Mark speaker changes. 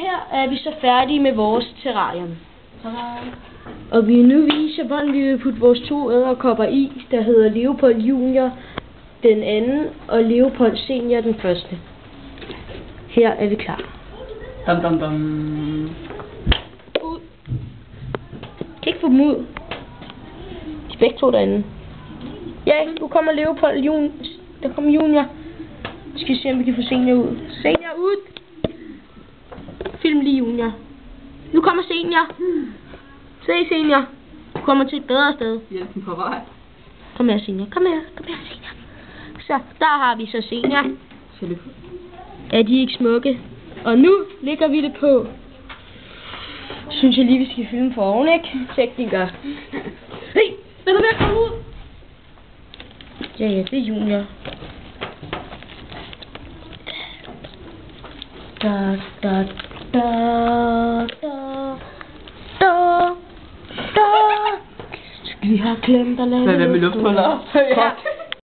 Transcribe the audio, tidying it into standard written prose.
Speaker 1: Her er vi så færdige med vores terrarium. Og vi nu viser, hvordan vi vil putte vores 2 edderkopper i, der hedder Leopold Junior den anden og Leopold Senior den første. Her er vi klar.
Speaker 2: Dum, dum, dum.
Speaker 1: Ud. Kan ikke få dem ud. De begge 2 derinde. Ja, nu kommer Leopold Junior. Der kommer Junior. Nu skal vi se, om vi kan få Senior ud. Senior ud! Film lige Junior. Nu kommer Senior. Se Senior. Du kommer til et bedre sted.
Speaker 2: Hjælpen på vej.
Speaker 1: Kom her Senior. Kom her Senior. Så, der har vi så Senior. Er de ikke smukke? Og nu lægger vi det på. Synes jeg lige, vi skal filme for oven, ikke? Tekniker. Hey, den er ved at komme ud. Ja, det er Junior. Da, da, da, da, da, da. Skal vi have klemt og lave
Speaker 2: Hvad med lufthuller?
Speaker 1: Ja.